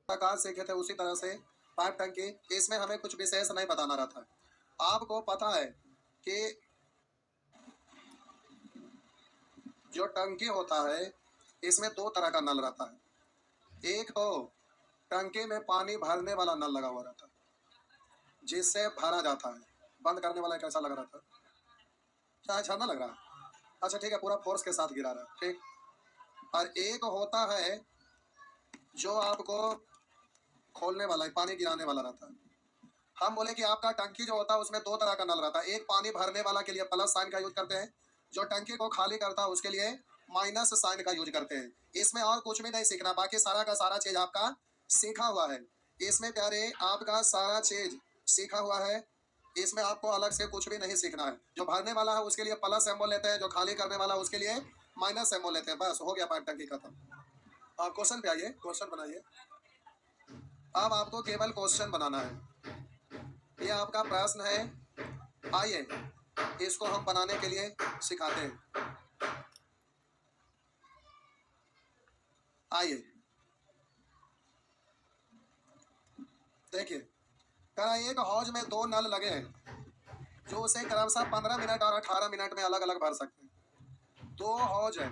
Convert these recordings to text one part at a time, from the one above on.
आकार सीखे थे उसी तरह से पाइप टंकी, इसमें हमें कुछ विशेष नहीं बताना रहता है। आपको पता है कि जो टंकी होता है इसमें दो तरह का नल रहता है। एक तो टंकी में पानी भरने वाला नल लगा हुआ रहता है जिससे भरा जाता है। बंद करने वाला कैसा लग रहा था? चाहे अच्छा ना लग रहा? अच्छा ठीक है, पूरा फोर्स के साथ गिरा रहा है, ठीक। और एक होता है जो आपको खोलने वाला है, पानी गिराने वाला रहता है। हम बोले कि आपका टंकी जो होता है उसमें दो तरह का नल रहता है। एक पानी भरने वाला के लिए प्लस साइन का यूज करते हैं, जो टंकी को खाली करता है उसके लिए माइनस साइन का यूज करते हैं। इसमें और कुछ भी नहीं सीखना, बाकी सारा का सारा चीज आपका सीखा हुआ है। इसमें प्यारे आपका सारा चीज सीखा हुआ है, इसमें आपको अलग से कुछ भी नहीं सीखना है। जो भरने वाला है उसके लिए प्लस सिंबल लेते हैं, जो खाली करने वाला है उसके लिए माइनस सिंबल लेते हैं। बस हो गया पाइप टंकी खत्म। आप क्वेश्चन पे आइए, क्वेश्चन बनाइए। अब आपको केवल क्वेश्चन बनाना है। ये आपका प्रश्न है, आइए इसको हम बनाने के लिए सिखाते हैं। आइए देखिए, कहा एक हौज में दो नल लगे हैं जो उसे क्रमशः 15 मिनट और 18 मिनट में अलग अलग भर सकते हैं। दो हौज है,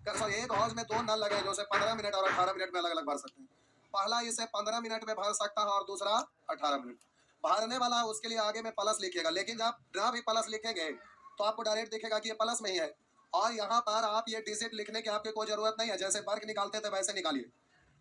सॉरी एक हौज में दो नल लगे हैं जो उसे 15 मिनट और 18 मिनट में अलग अलग भर सकते हैं। पहला इसे 15 मिनट में भर सकता है और दूसरा 18 मिनट। भरने वाला है उसके लिए आगे में प्लस लिखिएगा, लेकिन जब जहाँ भी प्लस लिखेंगे तो आपको डायरेक्ट दिखेगा कि ये प्लस में ही है। और यहाँ पर आप ये डिजिट लिखने की आपकी कोई जरूरत नहीं है, जैसे वर्ग निकालते थे वैसे निकालिए।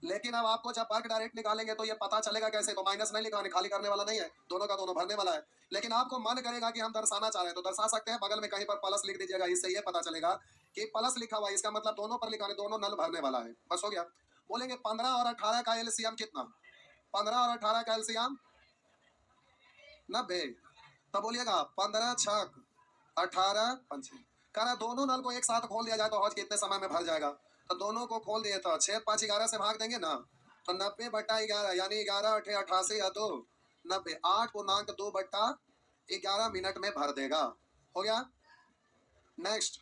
लेकिन अब आपको जब वर्ग डायरेक्ट निकालेंगे तो ये पता चलेगा कैसे, तो माइनस नहीं लिखा, खाली करने वाला नहीं है, दोनों का दोनों भरने वाला है। लेकिन आपको मन करेगा कि हम दर्शाना चाह रहे हैं तो दर्शा सकते हैं, बगल में कहीं पर प्लस लिख दीजिएगा, इससे ये पता चलेगा कि प्लस लिखा हुआ है, इसका मतलब दोनों पर लिखा है, दोनों नल भरने वाला है। बस हो गया। बोलेंगे 15 और 18 का एलसीएम कितना? 15 और 18 का एलसीएम 90। तब बोलिएगा 15 छक 18 पंचे। कह रहा दोनों नल को एक साथ खोल दिया जाए तो हौज कितने समय में भर जाएगा? तो दोनों को खोल दिए तो 6 5 11 से भाग देंगे ना, तो 90/11 यानी 11 8 88 या 2 90, 8×2/11 मिनट में भर देगा। हो गया। नेक्स्ट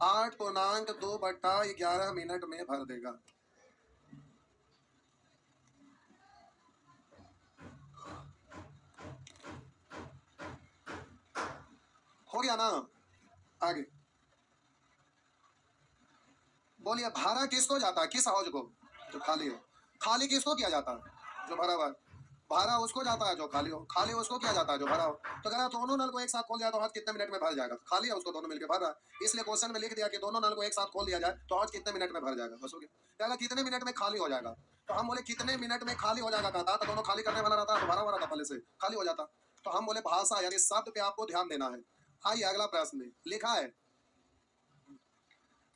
8×2/11 मिनट में भर देगा। हो गया ना? आगे बोलिए, भाड़ा किसको जाता है, किस हौज को? जो खाली हो। खाली किसको किया जाता है? जो भरा हुआ है। भाड़ा उसको जाता है जो खाली हो, खाली उसको किया जाता है जो भरा हो। तो कह रहा दोनों नल को एक साथ खोल दिया तो हौज कितने मिनट में भर जाएगा? तो खाली है उसको दोनों मिलकर भर रहा है, इसलिए क्वेश्चन में लिख दिया कि दोनों नल को एक साथ खोल दिया जाए तो हौज कितने मिनट में भर जाएगा। बस हो गया। कह रहा कितने मिनट में खाली हो जाएगा, तो हम बोले कितने मिनट में खाली हो जाएगा कहता तो दोनों खाली करने वाला रहता तो भरा हुआ रहता, पहले से खाली हो जाता। तो हम बोले भाषा यानी शब्द पे आपको ध्यान देना है। आइए अगला प्रश्न में लिखा है,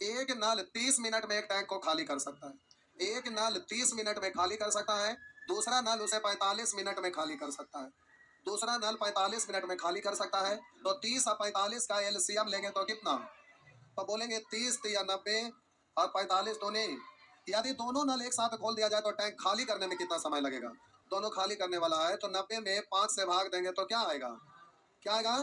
एक नल 30 मिनट में एक टैंक को खाली कर सकता है। एक नल 30 मिनट में खाली कर सकता है, दूसरा नल उसे 45 मिनट में खाली कर सकता है। दूसरा नल 45 मिनट में खाली कर सकता है, तो 30 और 45 का एलसीएम लेंगे तो कितना? तो बोलेंगे 30 या 90 और 45 दोनों। यदि दोनों नल एक साथ खोल दिया जाए तो टैंक खाली करने में कितना समय लगेगा? दोनों खाली करने वाला है तो 90 में 5 से भाग देंगे तो क्या आएगा? क्या आएगा?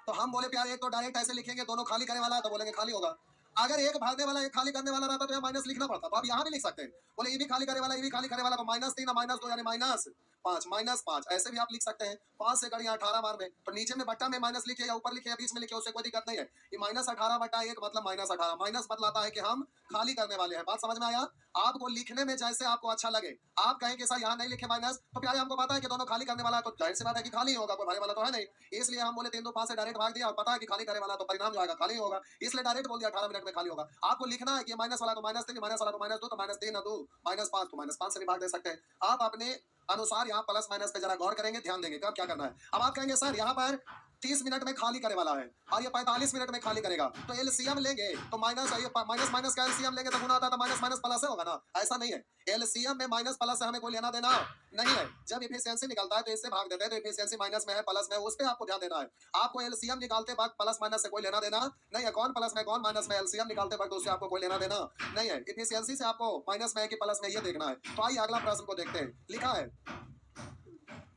तो हम बोले प्यार एक तो डायरेक्ट ऐसे लिखेंगे, दोनों खाली करने वाला है तो बोलेंगे खाली होगा। अगर एक भागने वाला एक खाली करने वाला रहता तो यहाँ माइनस लिखना पड़ता, तो आप यहाँ भी लिख सकते हैं। बोले ये भी खाली करने वाला ये भी खाली करने वाला, तो -3 और -2 यानी -5 -5 ऐसे भी आप लिख सकते हैं। 5 से करिए 18 बार में, तो नीचे में बट्टा में माइनस लिखिए या ऊपर लिखिए या बीच में लिखिए, उससे कोई दिक्कत नहीं है। ये -18/1 मतलब -18, माइनस बतलाता है कि हम खाली करने वाले हैं। बात समझ में आया? आपको लिखने में जैसे आपको अच्छा लगे, आप कहें कि सर यहाँ नहीं लिखे माइनस, तो प्यारे हमको पता है कि दोनों खाली करने वाला है, तो जाहिर सी बात है कि खाली होगा, कोई भरने वाला तो है नहीं। इसलिए हम बोले 3 2 5 से डायरेक्ट भाग दिया और पता है कि खाली करने वाला, तो परिणाम जो आएगा खाली होगा, इसलिए डायरेक्ट बोल दिया 18 मिनट में खाली होगा। आपको लिखना है कि माइनस वाला तो -3, माइनस वाला तो -2, तो -3 और 2 -5, तो -5 से भी भाग दे सकते हैं। आप अपने अनुसार यहाँ प्लस माइनस पे जरा गौर करेंगे, ध्यान देंगे कब क्या करना है। अब आप कहेंगे सर यहाँ पर 30 मिनट में खाली करे वाला है और ये 45 मिनट में खाली करेगा, तो एलसीएम लेंगे तो माइनस माइनस माइनस का एलसीएम लेंगे तो गुना आता है, तो माइनस माइनस प्लस होगा ना? ऐसा नहीं है, एलसीएम में माइनस प्लस से हमें कोई लेना देना नहीं है। जब इफिशियंसी निकलता है तो इससे भाग देते हैं, तो इफिशियंसी माइनस में है प्लस में, उस पर आपको ध्यान देना है। आपको एलसीएम निकालते वक्त प्लस माइनस से कोई लेना देना नहीं है, कौन प्लस में कौन माइनस में, एलसीएम निकालते वक्त उससे आपको कोई लेना देना नहीं है। इफिशियंसी से आपको माइनस में है कि प्लस में ये देखना है। तो आइए अगला प्रश्न को देखते हैं। लिखा है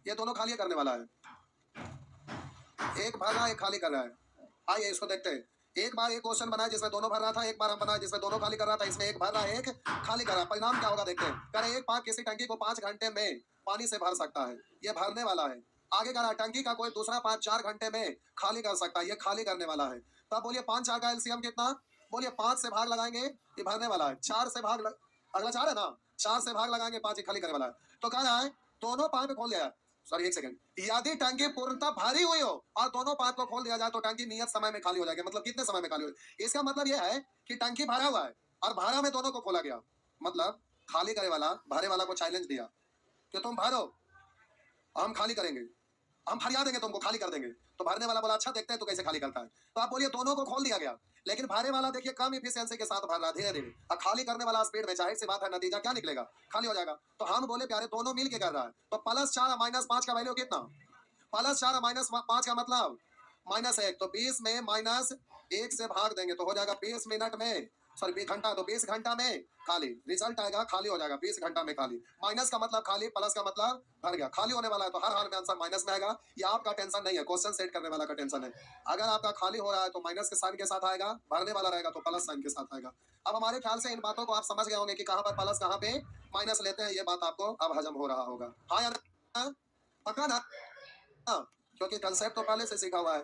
ये दोनों खाली करने वाला है, एक भर रहा है एक खाली कर रहा है। आइए इसको देखते हैं। एक बार एक क्वेश्चन बना जिसमें दोनों भर रहा था, एक बार हम बना जिसमें दोनों खाली कर रहा था। इसमें एक भर रहा है, एक खाली कर रहा है। परिणाम क्या होगा देखते हैं। कह रहे एक पाइप किसी टंकी को 5 घंटे में पानी से भर सकता है, ये भरने वाला है। आगे कह रहा है टंकी का कोई दूसरा पाइप 4 घंटे में खाली कर सकता है, ये खाली करने वाला है। तो आप बोलिए 5 4 का एलसीएम कितना? बोलिए 5 से भाग लगाएंगे, ये भरने वाला है। 4 से भाग अगला 4 है ना, 4 से भाग लगाएंगे, 5 ये खाली करने वाला है। तो कह रहा है दोनों पाइप खोल दिया है। सॉरी एक सेकंड, यदि टंकी पूर्णतः भरी हुई हो और दोनों पाइप को खोल दिया जाए तो टंकी नियत समय में खाली हो जाएगी। मतलब कितने समय में खाली हो जाएगी? इसका मतलब यह है कि टंकी भरा हुआ है और भरा में दोनों को खोला गया। मतलब खाली करे वाला भरे वाला को चैलेंज दिया कि तुम भरो, हम खाली करेंगे, हम फरिया देंगे, तुमको खाली कर देंगे। तो भरने वाला बोला अच्छा देखते हैं तो कैसे खाली करता है। तो आप बोलिए दोनों को खोल दिया गया, लेकिन भरे वाला देखिए कम इफिशियंसी के साथ भर रहा है धीरे धीरे, और खाली करने वाला स्पीड में। जाहिर सी बात है नतीजा क्या निकलेगा, खाली हो जाएगा। तो हम बोले प्यारे दोनों मिल के कर रहा है। तो +4 और -5 का वैल्यू कितना? +4 और -5 का मतलब -1। तो 20 में -1 से भाग देंगे तो हो जाएगा 20 मिनट में, सॉरी 20 घंटा, तो 20 घंटा में खाली। रिजल्ट आएगा खाली हो जाएगा 20 घंटा में खाली। माइनस का मतलब खाली, प्लस का मतलब भर गया, खाली होने वाला है। तो हर हाल में आंसर माइनस में आएगा। ये आपका टेंशन नहीं है, क्वेश्चन सेट करने वाला का टेंशन है। अगर आपका खाली हो रहा है तो माइनस के साइन के साथ आएगा, भरने वाला रहेगा तो प्लस साइन के साथ आएगा। अब हमारे ख्याल से इन बातों को आप समझ गए होंगे कि कहाँ पर प्लस कहाँ पे माइनस लेते हैं। ये बात आपको अब हजम हो रहा होगा, हाँ या ना? पक्का ना? हाँ, क्योंकि कंसेप्ट तो पहले से सीखा हुआ है।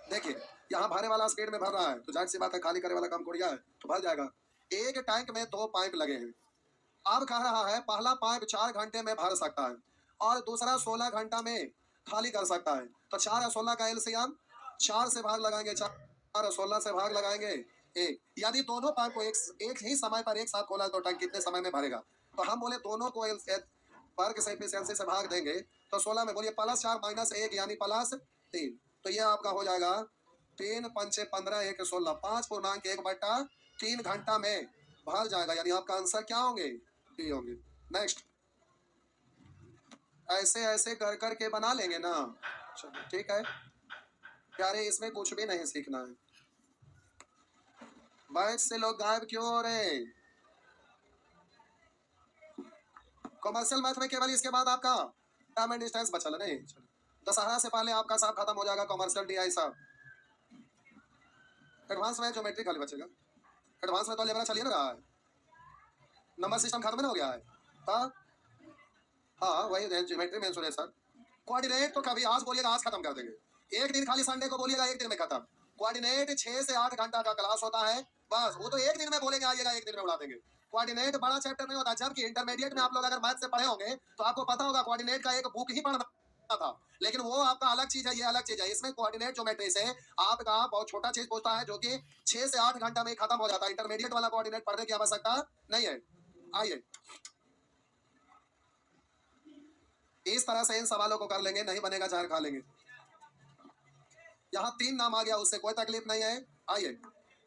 देखिए यहाँ भरे वाला स्पीड में भर रहा है तो जाहिर सी बात है खाली करे वाला काम कोड़िया है तो भर जाएगा। एक टैंक में 2 पाइप लगे हैं। अब कह रहा है पहला पाइप 4 घंटे में भर सकता है और दूसरा 16 घंटा में खाली कर सकता है। तो 4 और 16 का एलसीएम, 4 से भाग लगाएंगे, 4 और 16 से भाग लगाएंगे 1। यदि दोनों पाइप को एक ही समय पर एक साथ खोला तो टैंक कितने समय में भरेगा? तो हम बोले दोनों को वर्ग से एफिशिएंसी से भाग देंगे। तो 16 में बोलिए +4 -1 यानी +3। तो ये आपका हो जाएगा 3 पंचे 15 1 16, 5.1/3 घंटा में भर जाएगा। यानी आपका आंसर क्या होंगे? डी होंगे। नेक्स्ट, ऐसे ऐसे कर कर के बना लेंगे ना। चलो ठीक है प्यारे, इसमें कुछ भी नहीं सीखना है। बैच से लोग गायब क्यों हो रहे? कॉमर्शियल मैथ में केवल इसके बाद आपका टाइम एंड डिस्टेंस बचा नहीं। दशहरा से पहले आपका साहब खत्म हो जाएगा कॉमर्शियल डीआई साहब। एडवांस में ज्योमेट्री खाली बचेगा। एडवांस में तो लेवल चलिए ना रहा है, नंबर सिस्टम खत्म ना हो गया है। हाँ हाँ वही ज्योमेट्री में सर। कोऑर्डिनेट तो कभी आज बोलिएगा आज खत्म कर देंगे। एक दिन खाली संडे को बोलिएगा एक दिन में खत्म। कोऑर्डिनेट 6 से 8 घंटा का क्लास होता है, बस वो तो एक दिन में बोलेंगे आइएगा, एक दिन में उड़ा देंगे। कोऑर्डिनेट बड़ा चैप्टर नहीं होता, जबकि इंटरमीडिएट में आप लोग अगर मैथ से पढ़े होंगे तो आपको पता होगा कोऑर्डिनेट का एक बुक ही पढ़ना था। लेकिन वो आपका अलग चीज है, ये अलग चीज है। इसमें कोऑर्डिनेट ज्योमेट्री से आपका बहुत छोटा चीज पूछता है जो कि 6 से 8 घंटा में खत्म हो जाता है। इंटरमीडिएट वाला कोऑर्डिनेट पढ़ने की आवश्यकता नहीं है। आइए इस तरह से इन सवालों को कर लेंगे, नहीं बनेगा जहर खा लेंगे। यहाँ 3 नाम आ गया, उससे कोई तकलीफ नहीं है। आइए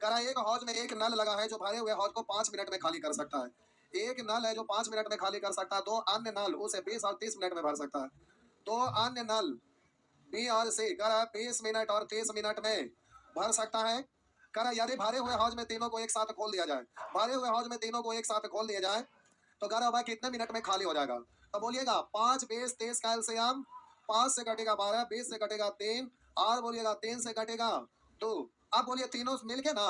करा एक हौज में एक नल लगा है जो भरे हुए हौज को 5 मिनट में खाली कर सकता है। एक नल है जो 5 मिनट में खाली कर सकता है, 2 अन्य नल उसे 20 और 30 मिनट में भर सकता है। 2 अन्य नल बी और सी करा 20 मिनट और 30 मिनट में भर सकता है। करा यदि भरे हुए हौज में तीनों को एक साथ खोल दिया जाए, भरे हुए हौज में तीनों को एक साथ खोल दिया जाए तो करा भाई कितने मिनट में खाली हो जाएगा? तो बोलिएगा 5 20 30 का एलसीएम, 5 से कटेगा 12, 20 से कटेगा 3 और बोलिएगा 3 से कटेगा 2। अब बोलिए तीनों मिलके ना,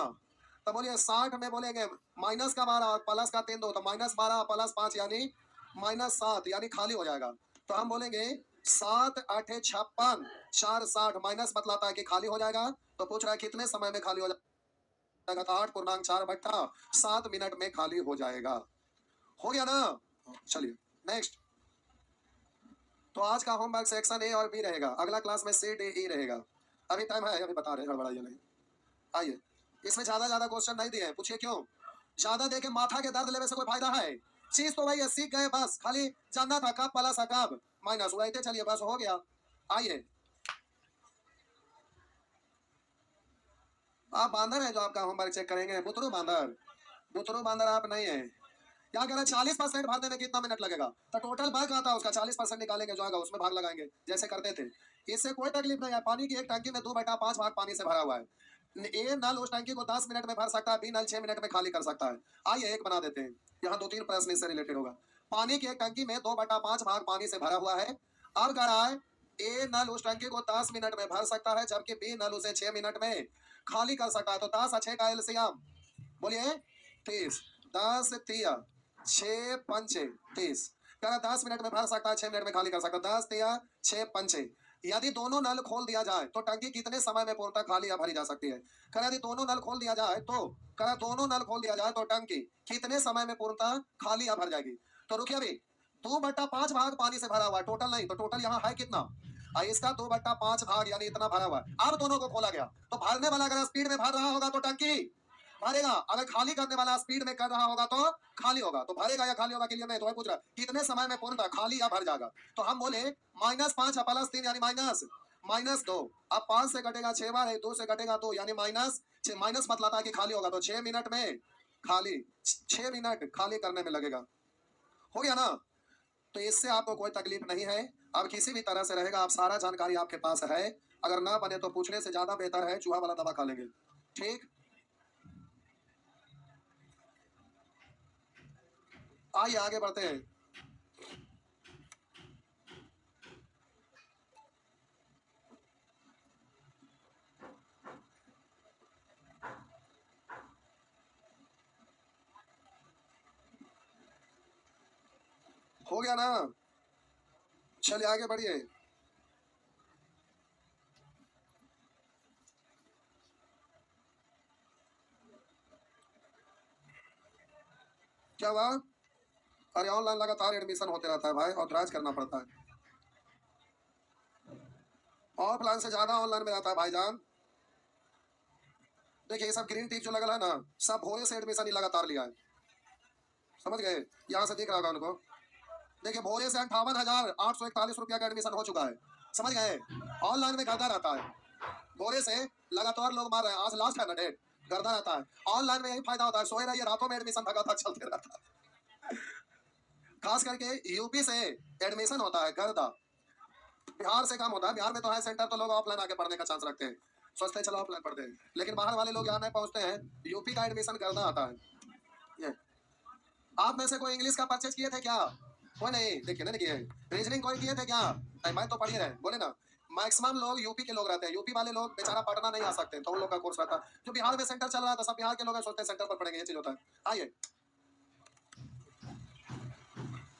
तो बोलिए 60 में बोलेंगे माइनस का 12 और प्लस का 3 2, तो -12 प्लस 5 यानी -7 यानी खाली हो जाएगा। तो हम बोलेंगे 7 8 56 4 60 माइनस बतलाता है कि खाली हो जाएगा। तो पूछ रहा है कितने समय में खाली हो जाएगा? तो 8.4/7 मिनट में खाली हो जाएगा। हो गया ना? चलिए नेक्स्ट। तो आज का होमवर्क सेक्शन ए और बी रहेगा, अगला क्लास में सी डी ई रहेगा। अभी टाइम है, अभी बता रहे हैं, हड़बड़ाइए नहीं। आइए इसमें ज्यादा क्वेश्चन नहीं दिए हैं, पूछिए क्यों? ज्यादा देके माथा के दर्द लेने से कोई फायदा है? चीज तो वही है, सीख गए, बस खाली जानना था कब प्लस है कब माइनस, उड़ाते चलिए बस हो गया। आइए आप बांदर है जो आपका होमवर्क चेक करेंगे? बुतरू बांदर, बुतरू बांदर आप नहीं है। क्या कह रहे हैं 40% भरने में कितना मिनट लगेगा? तो टोटल भाग आता है उसका 40% निकालेंगे जो आएगा उसमें भाग लगाएंगे जैसे करते थे। इससे कोई तकलीफ नहीं है। पानी की एक टंकी में 2/5 भाग पानी से भरा हुआ है। ए नल उस टंकी को 10 मिनट में भर सकता है, बी नल 6 मिनट में खाली कर सकता है। आइए एक बना देते हैं, यहाँ 2-3 प्रश्न इससे रिलेटेड होगा। पानी की एक टंकी में 2/5 भाग पानी से भरा हुआ है अब कह रहा है ए नल उस टंकी को 10 मिनट में भर सकता है, जबकि बी नल उसे 6 मिनट में खाली कर सकता है। तो 10 और 6 का एलसीएम बोलिए 30। 10 तिया 6 पंचे 30। कह रहा 10 मिनट में भर सकता है, 6 मिनट में खाली कर सकता है। 10 तिया 6 पंचे। यदि दोनों नल खोल दिया जाए तो टंकी कितने समय में पूर्णतः खाली या भरी जा सकती है? कह रहा यदि दोनों नल खोल दिया जाए तो कह रहा दोनों नल खोल दिया जाए तो टंकी कितने समय में पूर्णतः खाली या भर जाएगी? तो रुकिए अभी 2/5 भाग पानी से भरा हुआ है, टोटल नहीं। तो टोटल यहाँ है कितना? इसका 2/5 भाग यानी इतना भरा हुआ है। अब दोनों को खोला गया तो भरने वाला अगर स्पीड में भर रहा होगा तो टंकी भरेगा, अगर खाली करने वाला स्पीड में कर रहा होगा तो खाली होगा। तो भरेगा या खाली होगा के लिए नहीं, तो पूछ रहा कितने समय में पूर्णतः खाली या भर जाएगा। तो हम बोले -5 +3 यानी -2। अब 5 से कटेगा 6 बार है, 2 से कटेगा 2 यानी -6। माइनस बतलाता है कि खाली होगा, तो 6 मिनट में खाली, 6 मिनट खाली करने में लगेगा। हो गया ना? तो इससे आपको कोई तकलीफ नहीं है। अब किसी भी तरह से रहेगा, आप सारा जानकारी आपके पास है। अगर ना बने तो पूछने से ज्यादा बेहतर है चूहा वाला दवा खा लेंगे। ठीक, आइए आगे बढ़ते हैं। हो गया ना? चलिए आगे बढ़िए। क्या हुआ? अरे ऑनलाइन लगातार एडमिशन होते रहता है भाई, ऑथराइज करना पड़ता है। ऑफलाइन से ज्यादा ऑनलाइन में रहता है भाईजान। देखिए ये सब ग्रीन टिक जो लगा है ना, सब भोरे से एडमिशन ही लगातार लिया है। समझ गए? यहाँ से दिख रहा होगा उनको। देखिए भोरे से 58,841 रुपया का एडमिशन हो चुका है। समझ गए? ऑनलाइन में गर्दा रहता है। भोरे से लगातार लोग मार रहे हैं, आज लास्ट है ना डेट, गर्दा रहता है। ऑनलाइन में यही फायदा होता है, सोए रहिए, रातों में एडमिशन लगातार चलते रहता है। खास करके यूपी से एडमिशन होता है गर्दा, बिहार से कम होता है। बिहार में तो है सेंटर, तो लोग ऑफलाइन आके पढ़ने का चांस रखते हैं, सोचते हैं चलो ऑफलाइन पढ़ते हैं। लेकिन बाहर वाले लोग यहाँ नहीं पहुंचते हैं, यूपी का एडमिशन गर्दा आता है। ये आप में से कोई इंग्लिश का परचेज किए थे क्या? कोई नहीं, देखिए नहीं किए। रीजनिंग कोई किए थे क्या? मैं तो पढ़ी रहे, बोले ना। मैक्सिमम लोग यूपी के लोग रहते हैं, यूपी वाले लोग बेचारा पढ़ना नहीं आ सकते, तो उन लोग का कोर्स रहता है। जो बिहार में सेंटर चल रहा था, सब बिहार के लोग सोचते हैं सेंटर पर पढ़ेंगे, ये चीज होता है। आइए,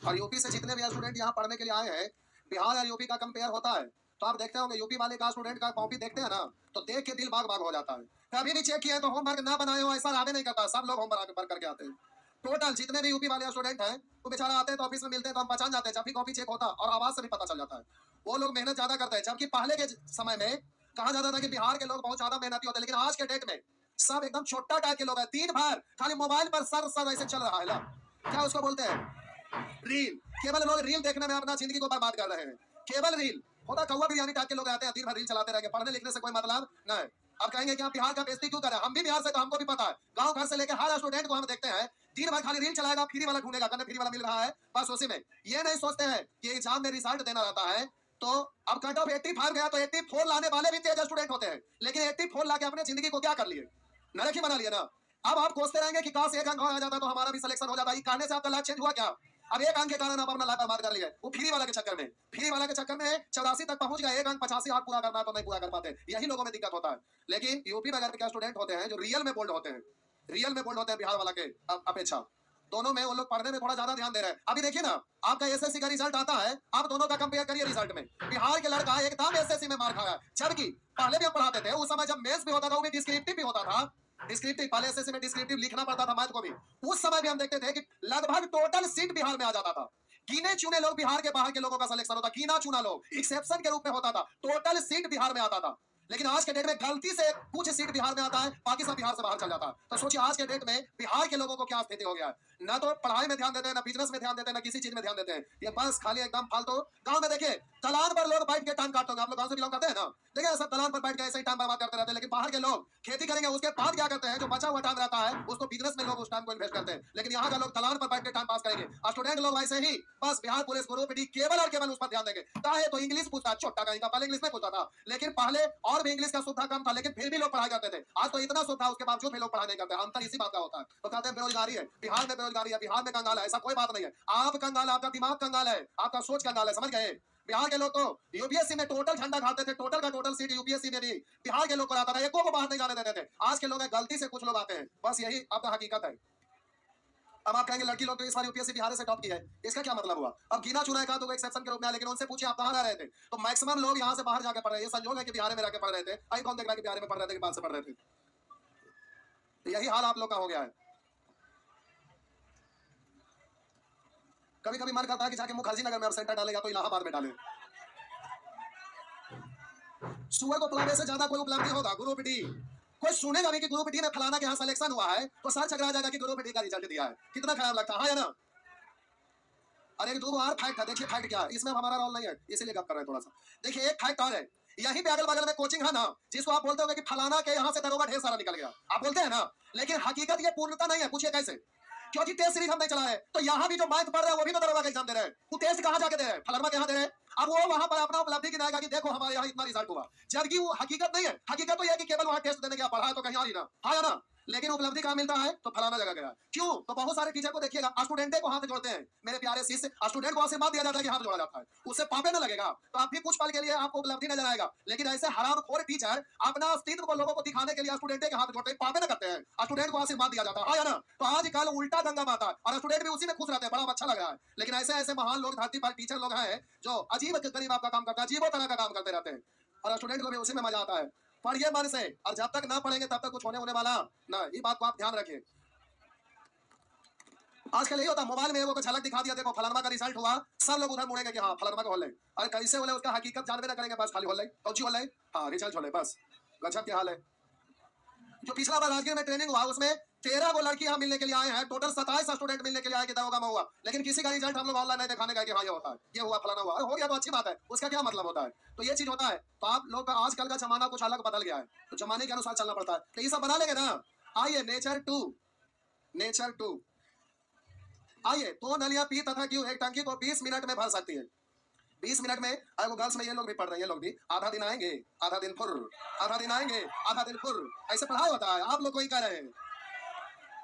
और यूपी से जितने भी स्टूडेंट यहाँ पढ़ने के लिए आए हैं, बिहार और यूपी का कंपेयर होता है, तो आप देखते होंगे यूपी वाले का स्टूडेंट का कॉपी देखते हैं ना, तो देख के दिल बाग बाग हो जाता है। कभी भी चेक किया तो होमवर्क ना बनाए हो ऐसा आगे नहीं करता, सब लोग होमवर्क करके आते हैं। टोटल जितने भी यूपी वाले स्टूडेंट हैं, वो बेचारा आते हैं तो ऑफिस में मिलते हैं तो हम पहचान जाते हैं, जब भी कॉपी चेक होता और आवाज से भी पता चल जाता है। वो लोग मेहनत ज्यादा करते हैं, जबकि पहले के समय में कहा जाता था कि बिहार के लोग बहुत ज्यादा मेहनती होते हैं, लेकिन आज के डेट में सब एकदम छोटा टाइप के लोग हैं। दिन भर खाली मोबाइल पर सर सर ऐसे चल रहा है ना, क्या उसको बोलते हैं, रील। केवल लोग रील देखने में अपना जिंदगी को बर्बाद कर रहे हैं, केवल रील। होता कौवा बिरयानी टाइप के लोग आते हैं, दिन भर रील चलाते रहेंगे, पढ़ने लिखने से कोई मतलब नहीं। अब कहेंगे कि आप बिहार का बेइज्जती क्यों कर रहे हैं? हम भी बिहार से, तो हमको भी पता है। गांव घर से लेकर हर स्टूडेंट को हम देखते हैं, दिन भर खाली रील चलाएगा, फ्री वाला ढूंढेगा, करने फ्री वाला मिल रहा है, बस उसी में। ये नहीं सोचते हैं कि एग्जाम में रिजल्ट देना रहता है। तो अब कट ऑफ 85 गया तो 84 लाने वाले भी तेज स्टूडेंट होते हैं, लेकिन 84 लाके अपने जिंदगी को क्या कर लिए, नरक ही बना लिए ना। अब आप कोसते रहेंगे कि काश एक अंक और आ जाता तो हमारा भी सिलेक्शन हो जाता। ये कहने से आपका लाइफ चेंज हुआ क्या? अब एक अंक के कारण आप अपना लाइफ बर्बाद कर लिए, वो फ्री वाला के चक्कर में। फ्री वाला के चक्कर में 84 तक पहुंच गए, एक अंक 85 आप पूरा करना तो नहीं पूरा कर पाते, यही लोगों में दिक्कत होता है। लेकिन यूपी वगैरह के स्टूडेंट होते हैं जो रियल में बोल्ड होते हैं, रियल में बोल्ड होते हैं बिहार वाला के अपेक्षा। दोनों में वो लोग पढ़ने में थोड़ा ज्यादा ध्यान दे रहे हैं। अभी देखिए ना, आपका एसएससी का रिजल्ट आता है, आप दोनों का कंपेयर करिए रिजल्ट में। बिहार के लड़का एकदम एसएससी में मार खाया, जबकि पहले भी हम पढ़ाते थे, उस समय जब मेंस भी होता था वो भी डिस्क्रिप्टिव भी होता था। डिस्क्रिप्टिव पहले एसएससी में डिस्क्रिप्टिव लिखना पड़ता था मैथ को भी। उस समय भी हम देखते थे कि लगभग टोटल सीट बिहार में आ जाता था। गिने चुने लोग बिहार के बाहर के लोगों का सिलेक्शन होता, गिना चुना लोग एक्सेप्शन के रूप में होता था, टोटल सीट बिहार में आता था। लेकिन आज के डेट में गलती से कुछ सीट बिहार में आता है, बाकी सब बिहार से बाहर चल जाता है। तो सोचिए आज के डेट में बिहार के लोगों को क्या स्थिति हो गया है। ना तो पढ़ाई में ध्यान देते हैं, ना बिजनेस में ध्यान देते हैं, ना किसी चीज में ध्यान देते हैं। ये बस खाली एकदम फालतू। गांव में देखिए दलान पर लोग बैठ के टाइम काटते होंगे, आप लोग गांव से बिलोंग करते हैं ना, देखिए सब दलान पर बैठ के ऐसे ही टाइम बर्बाद करते रहते हैं। लेकिन बाहर के लोग खेती करेंगे, उसके बाद क्या करते हैं, जो बचा हुआ टाइम रहता है उसको बिजनेस में लोग उस टाइम को इन्वेस्ट करते हैं। लेकिन यहाँ का लोग दलान पर बैठ के टाइम पास करेंगे। स्टूडेंट लोग वैसे ही बस बिहार पुलिस ग्रुप डी केवल और केवल उस पर ध्यान देंगे। चाहे तो इंग्लिश पूछता, छोटा कहीं का पहले इंग्लिश में पूछता था, लेकिन पहले और भी इंग्लिश का सुविधा कम था, लेकिन फिर भी लोग पढ़ाई करते थे। आज तो इतना सुविधा उसके बावजूद भी लोग पढ़ाई नहीं करते। अंतर इसी बात का होता है। तो कहते हैं बेरोजगारी है, बिहार में बेरोजगारी है, बिहार में कंगाल है। ऐसा कोई बात नहीं है। आप कंगाल, आपका दिमाग कंगाल है, आपका सोच कंगाल है, समझ गए? बिहार के लोग तो यूपीएससी में टोटल झंडा खाते थे, टोटल का टोटल सीट यूपीएससी में भी बिहार के लोग को आता था, एको को बाहर नहीं जाने देते थे। आज के लोग गलती से कुछ लोग आते हैं, बस यही आपका हकीकत है। अब आप कहेंगे लड़की लोग तो इस बार यूपीएससी बिहार से टॉप की है, इसका क्या मतलब हुआ? अब गिना चुना का तो एक्सेप्शन के रूप में है, लेकिन उनसे पूछिए आप कहां रह रहे थे? तो मैक्सिमम लोग यहां से बाहर जाकर पढ़ रहे हैं। ये संजोग है कि बिहार में रह के पढ़ रहे थे। आई कौन देख रहा है कि बिहार में पढ़ रहे थे कि बाहर से पढ़ रहे थे? तो यही हाल आप लोग का हो गया है। कभी कभी मन करता है कि जाके मुखर्जी नगर में अब सेंटर डाले या तो इलाहाबाद में डाले। सुअर को पलाने से ज्यादा कोई उपलब्धि होगा ग्रुप डी। कोई सुनेगा नहीं कि ग्रुप डी में फलाना के यहाँ सिलेक्शन हुआ है तो सर चकरा जाएगा कि ग्रुप डी का रिजल्ट दिया है। कितना खराब लगता है ना? अरे एक दो और फैक्ट है, देखिए फैक्ट क्या है, इसमें हमारा रोल नहीं है, इसीलिए गप कर रहे हैं थोड़ा सा। देखिए एक फैक्ट और है, यहीं पे अगल बगल में कोचिंग है ना, जिसको आप बोलते होंगे कि फलाना के यहाँ से दरोगा ढेर सारा निकल गया, आप बोलते हैं ना, लेकिन हकीकत ये पूर्णता नहीं है। पूछिए कैसे? क्योंकि टेस्ट सीरीज हम नहीं चला है, तो यहाँ भी जो मैथ पढ़ रहे हैं वो भी तो दरोगा का एग्जाम दे रहे हैं। वो टेस्ट कहाँ जाके दे रहे हैं? फलरमा के यहाँ दे रहे हैं। अब वो वहां पर अपना उपलब्धि गिनाएगा कि देखो हमारे यहाँ इतना रिजल्ट हुआ, जबकि वो हकीकत नहीं है। हकीकत तो यह है कि केवल वहां टेस्ट देने गया, पढ़ा है तो कहीं आ ही ना, हाँ या ना? लेकिन उपलब्धि कहाँ मिलता है? तो फलाना जगह गया। क्यों? तो बहुत सारे टीचर को देखिएगा, स्टूडेंट को हाथ जोड़ते हैं। मेरे प्यारे शिष्य, स्टूडेंट को आशीर्वाद दिया जाता है कि हाथ जोड़ा जाता है, उससे पापे न लगेगा, तो आप भी कुछ पल के लिए आपको उपलब्धि नजर आएगा। लेकिन ऐसे हरामखोर टीचर अपना अस्तित्व को लोगों को दिखाने के लिए स्टूडेंट के हाथ जोड़ते हैं, पापे न करते हैं, स्टूडेंट को आशीर्वाद दिया जाता है, हाँ या ना? तो आजकल उल्टा दंगा माता है और स्टूडेंट भी उसी में खुश रहते हैं, बड़ा अच्छा लग रहा है। लेकिन ऐसे ऐसे महान लोग धरती पर टीचर लोग हैं जो अजीब गरीब आपका काम करते हैं, अजीबो तरह का काम करते रहते हैं, और स्टूडेंट को भी उसी में मजा आता है। पढ़िए मन से, और जब तक ना पढ़ेंगे तब तक कुछ होने वाला ना, ये बात को आप ध्यान रखिए। आजकल यही होता है, मोबाइल में वो झलक दिखा दिया, देखो फलाना का रिजल्ट हुआ, सब लोग उधर मुड़ेंगे कि हाँ फलाना का होले। अरे कैसे होले उसका हकीकत जानबे ना करेंगे, बस खाली होले, कौन सी होले, हाँ रिजल्ट होले, बस गजब क्या हाल है। जो पिछला बार राजगीर में ट्रेनिंग हुआ उसमें 13 वो लड़की यहाँ मिलने के लिए आए हैं, टोटल 27 स्टूडेंट मिलने के लिए आए कि दरोगा में हुआ, लेकिन किसी का रिजल्ट हम लोग ऑनलाइन नहीं दिखाने का कि हाँ ये होता है, ये हुआ फलाना हुआ, हो गया तो अच्छी बात है, उसका क्या मतलब होता है? तो ये चीज होता है। तो आप लोग का आजकल का जमाना कुछ अलग बदल गया है, तो जमाने के अनुसार चलना पड़ता है। तो ये सब बना लेंगे ना। आइए नेचर टू, नेचर टू आइए। दो नलियां पी तथा क्यू एक टंकी को 20 मिनट में भर सकती है। 20 मिनट में। अगर गर्ल्स में ये लोग भी पढ़ रहे हैं, ये लोग भी आधा दिन आएंगे आधा दिन फुर, आधा दिन आएंगे आधा दिन फुर, ऐसे पढ़ाई होता है। आप लोग को ही कह रहे हैं,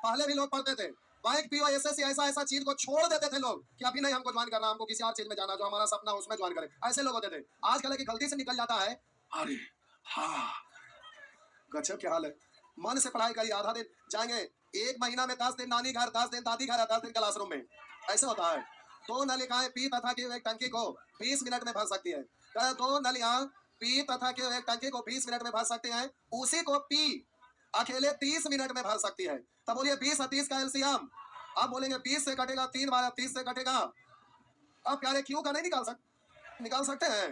पहले भी लोग पढ़ते थे। बैंक पीओ एसएससी ऐसा ऐसा चीज को छोड़ देते थे लोग कि अभी नहीं हमको ज्वाइन करना, हमको किसी और चीज में जाना, जो हमारा सपना उसमें ज्वाइन करें, ऐसे लोग होते थे। आजकल की गलती से निकल जाता है, अरे हाँ गजब क्या हाल है। मन से पढ़ाई करिए, आधा दिन जाएंगे, एक महीना में 10 दिन नानी घर, 10 दिन दादी घर, 10 दिन क्लासरूम में, ऐसे होता है। दो नलिकाएं पी तथा की एक टंकी को 20 मिनट में भर सकती है। दो नलियां पी तथा की एक टंकी को 20 मिनट में भर सकती हैं, उसी को पी अकेले 30 मिनट में भर सकती है। तब बोलिए 20 और 30 का एलसीएम। अब बोलेंगे 20 से कटेगा 3 बार, 30 से कटेगा। अब प्यारे क्यू का नहीं निकाल सकते हैं,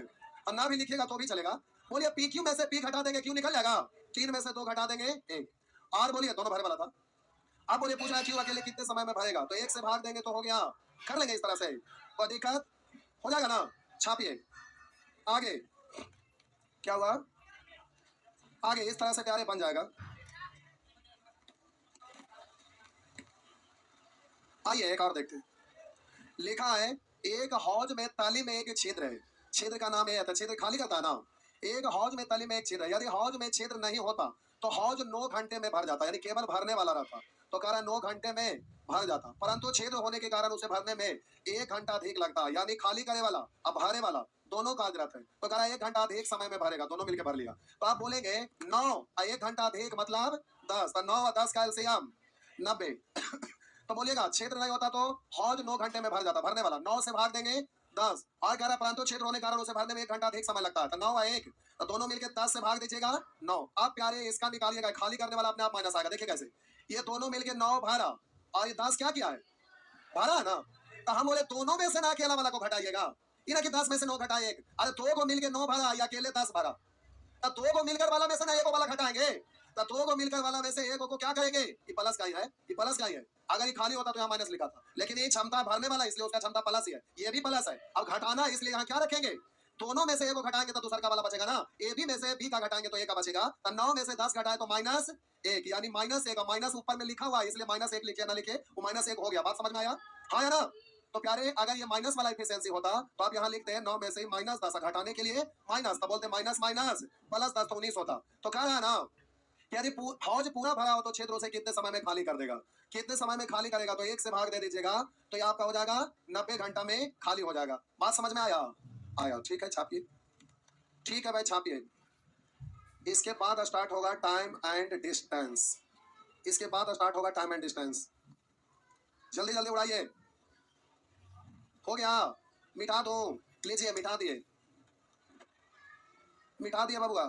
और ना भी लिखिएगा तो भी चलेगा। बोलिए पी क्यू में से पी घटा देंगे, क्यू निकल जाएगा, 3 में से 2 घटा देंगे 1। और बोलिए दोनों भरने वाला था। अब बोलिए पूछ रहा है क्यू अकेले कितने समय में भरेगा, तो 1 से भाग देंगे तो हो गया, कर लेंगे इस तरह से, कोई दिक्कत हो जाएगा ना। छापिए आगे, क्या हुआ आगे, इस तरह से प्यारे बन जाएगा। आइए एक और देखते हैं। लिखा है एक हौज में ताली में एक छिद्र है, छिद्र का नाम है, छिद्र खाली करता है ना। एक हौज में ताली में एक छिद्र है, यदि हौज में छिद्र नहीं होता तो हौज 9 घंटे में भर जाता, यानी केवल भरने वाला रहता, तो कह रहा है 9 घंटे में भर जाता, परंतु छिद्र होने के कारण उसे भरने में 1 घंटा अधिक लगता है, यानी खाली करे वाला अब भरे वाला दोनों कार्यरत है, तो कह रहा है 1 घंटा अधिक समय में भरेगा, दोनों मिलकर भर लिया। तो आप बोलेंगे 9 और 1 घंटा अधिक मतलब 10, तो 9 और 10 का एलसीएम 90। तो बोलिएगा छिद्र नहीं होता तो हौज 9 घंटे में भर जाता, भरने वाला 9 से भाग देंगे 10, और कह रहा परंतु छिद्र होने के कारण उसे भरने में 1 घंटा अधिक समय लगता है, तो 9 और 1, तो दोनों मिलकर 10 से भाग दीजिएगा 9। अब प्यारे इसका निकालिएगा, खाली करने वाला अपने आप माइनस आएगा, देखिए कैसे, ये दोनों मिलकर 9 भरा और ये 10 क्या किया है, भरा है ना। तो हम बोले दोनों में से ना अकेला वाला को घटाइएगा, ये ना कि 10 में से 9 घटाए 1, अरे 2 को मिलकर 9 भरा या अकेले 10 भरा, तब 2 को मिलकर वाला में से ना 1 वाला घटाएंगे, तब 2 को मिलकर वाला में से 1 को क्या करेंगे, ये प्लस का ही है, ये प्लस का ही है। अगर ये खाली होता तो यहाँ माइनस लिखा था, लेकिन ये क्षमता भरने वाला इसलिए उसका क्षमता प्लस ही है, ये भी प्लस है। अब घटाना इसलिए यहाँ क्या रखेंगे, दोनों में से 1 को घटाएंगे तो दूसरा का वाला बचेगा ना, ए बी में से बी का घटाएंगे तो 1 का बचेगा, तो 9 में से 10 घटाए तो -1, यानी -1, माइनस ऊपर में लिखा हुआ है इसलिए -1 लिखे ना लिखे वो -1 हो गया। बात समझ में आया, हाँ या ना? तो प्यारे अगर ये माइनस वाला एफिशिएंसी होता तो आप यहाँ लिखते हैं 9 में से -10 घटाने के लिए माइनस, तो बोलते माइनस माइनस +10 तो 19 होता। तो कह रहा है ना कि यदि हौज पूरा भरा हो तो छेद से कितने समय में खाली कर देगा, कितने समय में खाली करेगा, तो 1 से भाग दे दीजिएगा तो ये आपका हो जाएगा 90 घंटा में खाली हो जाएगा। बात समझ में आया? आया, ठीक है छापिए। ठीक है भाई छापिए। इसके बाद स्टार्ट होगा टाइम एंड डिस्टेंस। इसके बाद स्टार्ट होगा टाइम एंड डिस्टेंस। जल्दी जल्दी उड़ाइए। हो गया? मिटा दो, लीजिए मिटा दिए, मिटा दिया बाबूआ।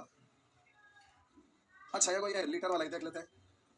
अच्छा ये लीटर वाला ही देख लेते हैं,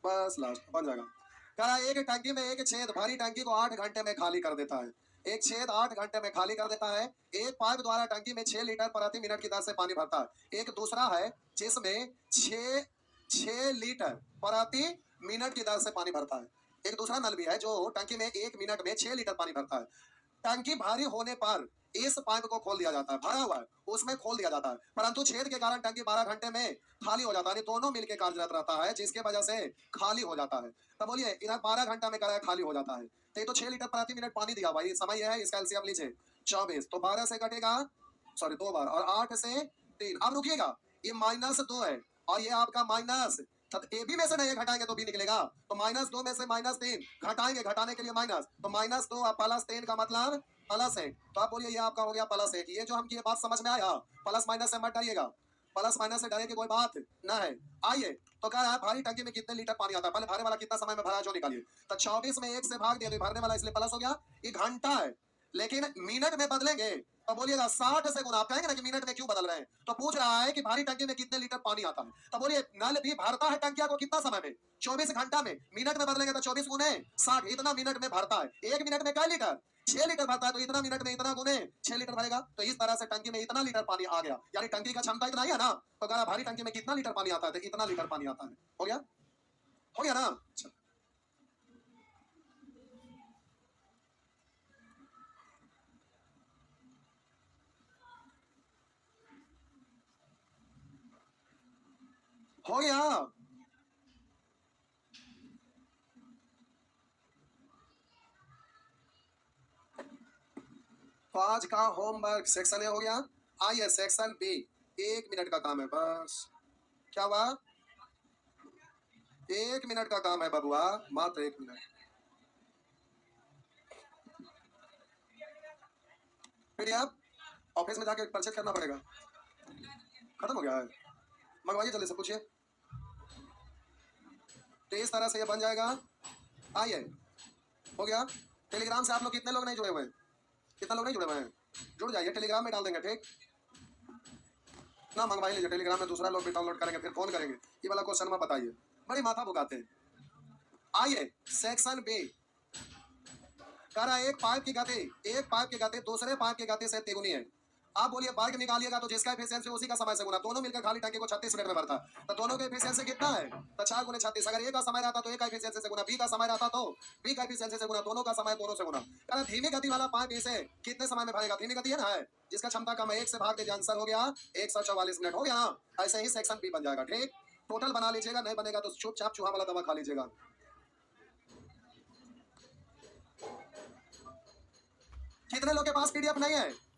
बस लास्ट बन जाएगा। कह रहा है एक टंकी में एक छेद भरी टंकी को 8 घंटे में खाली कर देता है। एक छेद 8 घंटे में खाली कर देता है। एक पाइप द्वारा टंकी में 6 लीटर प्रति मिनट की दर से पानी भरता है। एक दूसरा है जिसमें 6 लीटर प्रति मिनट की दर से पानी भरता है। एक दूसरा नल भी है जो टंकी में 1 मिनट में 6 लीटर पानी भरता है। टंकी भारी होने पर इस पाइप को खोल दिया जाता है, भरा हुआ है उसमें खोल दिया जाता है, परंतु छेद के कारण टंकी 12 घंटे में खाली हो जाता है। दोनों मिलकर कार्यरत रहता है जिसके वजह से खाली हो जाता है। तो बोलिए इधर 12 घंटा में कराया खाली हो जाता है, तो ये तो 6 लीटर प्रति मिनट पानी दिया भाई, समय है इसका एलसीएम लीजिए 24, तो 12 से कटेगा, सॉरी 2 बार, और 8 से 3। अब रुकिएगा, ये -2 है और ये आपका माइनस, ए बी में से नहीं घटाएंगे तो बी निकलेगा, तो -2 में से -3 घटाएंगे, घटाने के लिए माइनस, तो -2 और +3 का मतलब +1, तो आप बोलिए ये आपका हो गया +1। ये जो हम किए बात समझ में आया? प्लस माइनस से मत डरिएगा, प्लस माइनस से डरे की कोई बात ना है। आइए तो कह रहा है भारी टंकी में कितने लीटर पानी आता है, पहले भरने वाला कितना समय में भरा जो निकालिए, तो 24 में 1 से भाग दिया तो भरने वाला इसलिए प्लस हो गया। ये घंटा है लेकिन मिनट में बदलेंगे तो बोलिएगा 60 से गुना। आप कहेंगे ना कि मिनट में क्यों बदल रहे हैं, तो पूछ रहा है कि भारी टंकी में कितने लीटर पानी आता है, तो बोलिए नल भी भरता है टंकिया को कितना समय में, 24 घंटा में। मिनट में बदलेंगे तो 24 गुने 60, इतना मिनट में भरता है। 1 मिनट में क्या लीटर, 6 लीटर भरता है, तो इतना मिनट में इतना गुने 6 लीटर भरेगा। तो इस तरह से टंकी में इतना लीटर पानी आ गया, यानी टंकी का क्षमता इतना ही है ना। तो कह रहा भारी टंकी में कितना लीटर पानी आता है, तो इतना लीटर पानी आता है। हो गया? हो गया ना? हो गया? तो आज का होमवर्क सेक्शन ए हो गया। आइए सेक्शन बी, 1 मिनट का काम है बस। क्या हुआ? 1 मिनट का काम है बबुआ, मात्र 1 मिनट। पीडीएफ ऑफिस में जाके परचेज करना पड़ेगा, खत्म हो गया है, मंगवाइए जल्दी से, पूछिए। तो इस तरह से ये बन जाएगा। आइए हो गया। टेलीग्राम से आप लोग कितने लोग नहीं जुड़े हुए हैं, कितना लोग नहीं जुड़े हुए हैं, जुड़ जाइए, टेलीग्राम में डाल देंगे, ठीक ना, मंगवाई लीजिए टेलीग्राम में, दूसरा लोग भी डाउनलोड करेंगे, फिर फोन करेंगे ये वाला क्वेश्चन में बताइए, बड़ी माथा भुगाते हैं। आइए सेक्शन बी, कह रहा है एक पाइप की गति दूसरे पाइप की गति से तिगुनी है। आप बोलिए वर्ग निकालिएगा तो जिसका एफिशिएंसी उसी का समय से गुना, दोनों मिलकर खाली टंकी को 36 मिनट में भरता है, तो दोनों का एफिशिएंसी कितना है, तो 4 गुने 36। अगर ए का समय रहता तो ए का एफिशिएंसी से गुना, बी का समय रहता तो बी का एफिशिएंसी से गुना, दोनों का समय दोनों से गुना। अगर धीमी गति वाला पाइप इसे कितने समय में भरेगा, धीमी गति है ना, है जिसका क्षमता कम है, 1 से भाग दीजिए, आंसर हो गया 144 मिनट। हो गया ना? ऐसे ही सेक्शन बी बन जाएगा, ठीक। टोटल बना लीजिएगा, नहीं बनेगा तो चुपचाप चूहा वाला दवा खा लीजिएगा। कितने लोग के पास पीडीएफ नहीं है?